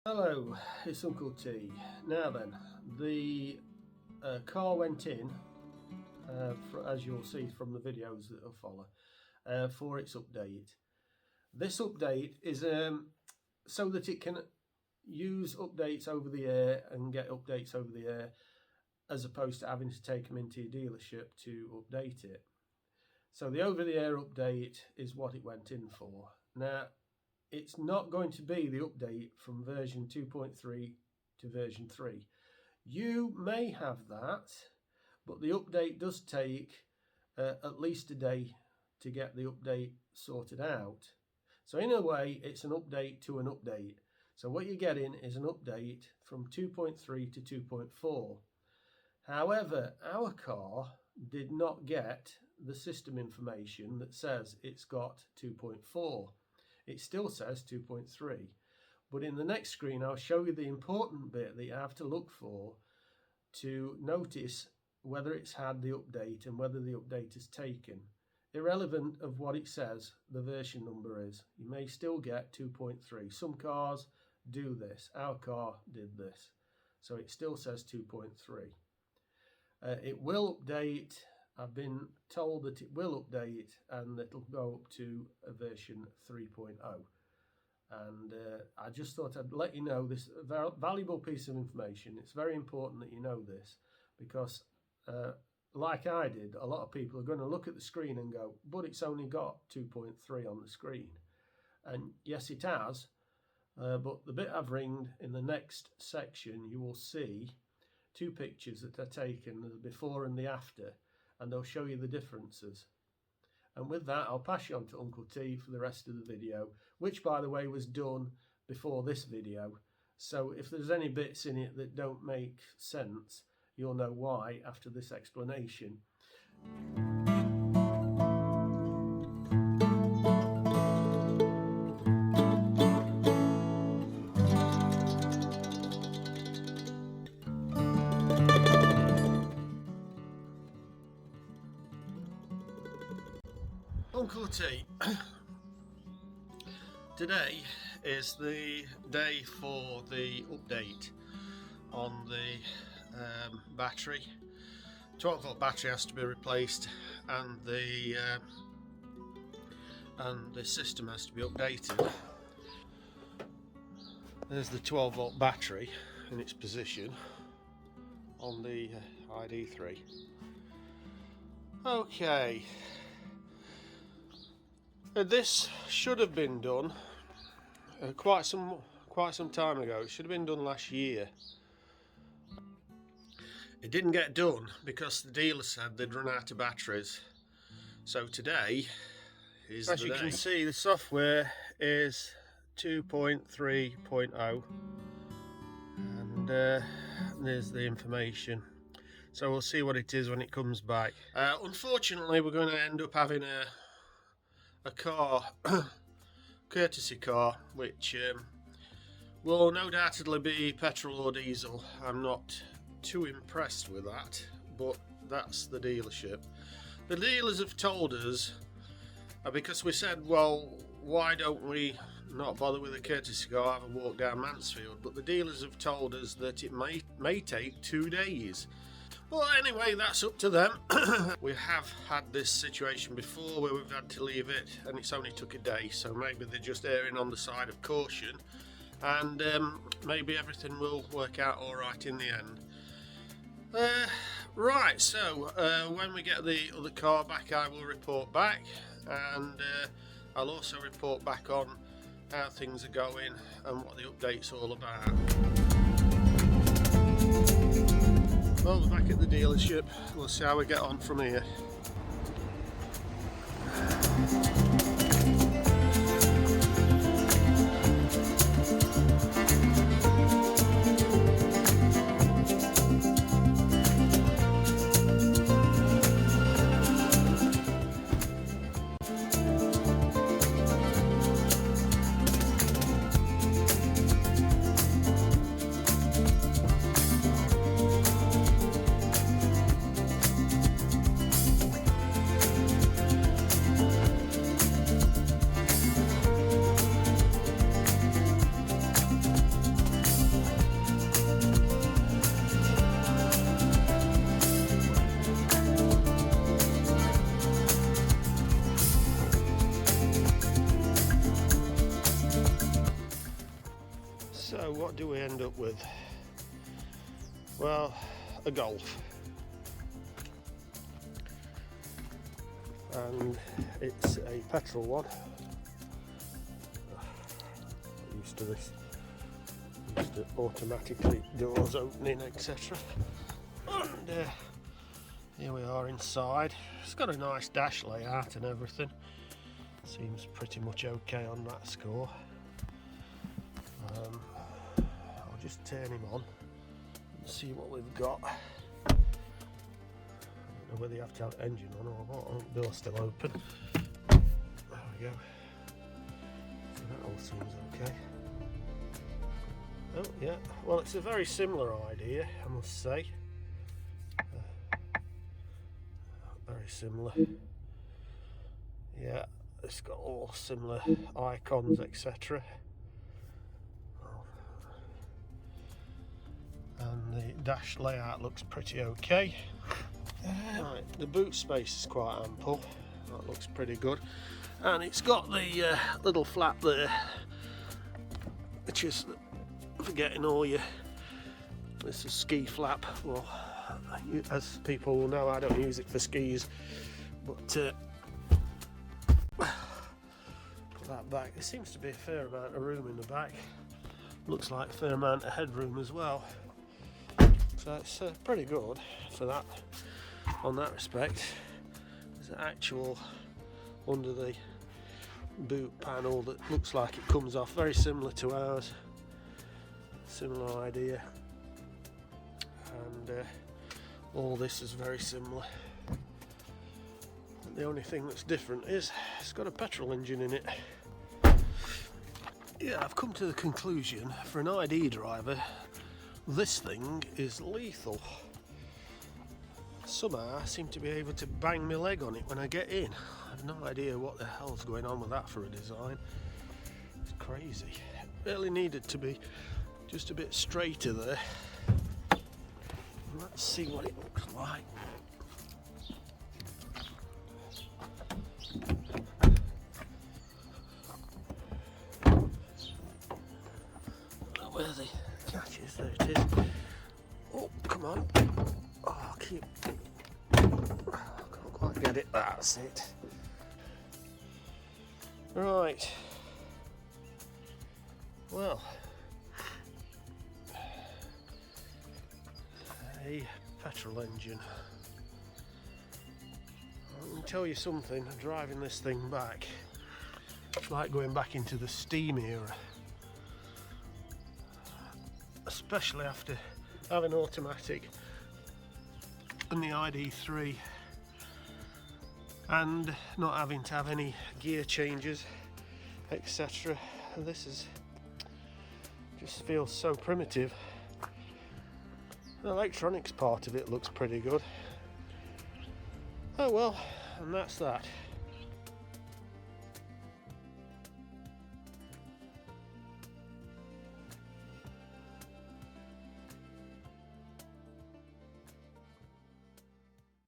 Hello, it's Uncle T. Now then, the car went in, as you'll see from the videos that will follow, for its update. This update is so that it can use updates over the air and get updates over the air, as opposed to having to take them into your dealership to update it. So the over-the-air update is what it went in for. Now, it's not going to be the update from version 2.3 to version 3. You may have that, but the update does take at least a day to get the update sorted out. So in a way, it's an update to an update. So what you're getting is an update from 2.3 to 2.4. However, our car did not get the system information that says it's got 2.4. It still says 2.3, but in the next screen I'll show you the important bit that you have to look for to notice whether it's had the update and whether the update is taken. Irrelevant of what it says, the version number is. You may still get 2.3. Some cars do this. Our car did this. So it still says 2.3. It will update. I've been told that it will update and it'll go up to a version 3.0. And I just thought I'd let you know this valuable piece of information. It's very important that you know this because, like I did, a lot of people are going to look at the screen and go, but it's only got 2.3 on the screen. And yes, it has. But the bit I've ringed in the next section, you will see two pictures that are taken, the before and the after, and they'll show you the differences. And with that, I'll pass you on to Uncle T for the rest of the video, which, by the way, was done before this video. So if there's any bits in it that don't make sense, you'll know why after this explanation. Uncle T, today is the day for the update on the battery. 12-volt battery has to be replaced, and the system has to be updated. There's the 12-volt battery in its position on the ID3. Okay. This should have been done quite some time ago. It should have been done last year. It didn't get done because the dealer said they'd run out of batteries. So today is the day. As you can see, the software is 2.3.0, and there's the information. So we'll see what it is when it comes back. Unfortunately, we're going to end up having a car, courtesy car, which will no doubtedly be petrol or diesel. I'm not too impressed with that, but that's the dealership. The dealers have told us, because we said, well, why don't we not bother with a courtesy car, have a walk down Mansfield, but the dealers have told us that it may take 2 days. Well, anyway, that's up to them. We have had this situation before where we've had to leave it and it's only took a day, so maybe they're just erring on the side of caution, and maybe everything will work out all right in the end. Right, so when we get the other car back, I will report back, and I'll also report back on how things are going and what the update's all about. Well, we're back at the dealership. We'll see how we get on from here. So what do we end up with? Well, a Golf. And it's a petrol one. I'm used to this. Used to automatically doors opening, etc. And here we are inside. It's got a nice dash layout and everything. Seems pretty much okay on that score. I'll just turn him on and see what we've got. I don't know whether you have to have the engine on or what. The door's still open. There we go. So that all seems okay. Oh yeah, well, it's a very similar idea, I must say. Very similar. Yeah, it's got all similar icons, etc. And the dash layout looks pretty okay. Right, the boot space is quite ample. That looks pretty good. And it's got the little flap there, which is forgetting all your. It's a ski flap. Well, as people will know, I don't use it for skis, but put that back. There seems to be a fair amount of room in the back. Looks like a fair amount of headroom as well. So it's pretty good for that. On that respect, there's an actual under the boot panel that looks like it comes off, very similar to ours. Similar idea, and all this is very similar. The only thing that's different is it's got a petrol engine in it. Yeah, I've come to the conclusion, for an ID driver, this thing is lethal. Somehow I seem to be able to bang my leg on it when I get in. I have no idea what the hell's going on with that for a design. It's crazy. It really needed to be just a bit straighter there. Let's see what it looks like. Where the catch is, there it is. Oh, come on. Oh, keep. I can't quite get it. That's it. Right. Well, a petrol engine. I can tell you something, driving this thing back, it's like going back into the steam era. Especially after having automatic and the ID3 and not having to have any gear changes, etc. This is just feels so primitive. The electronics part of it looks pretty good. Oh well, and that's that.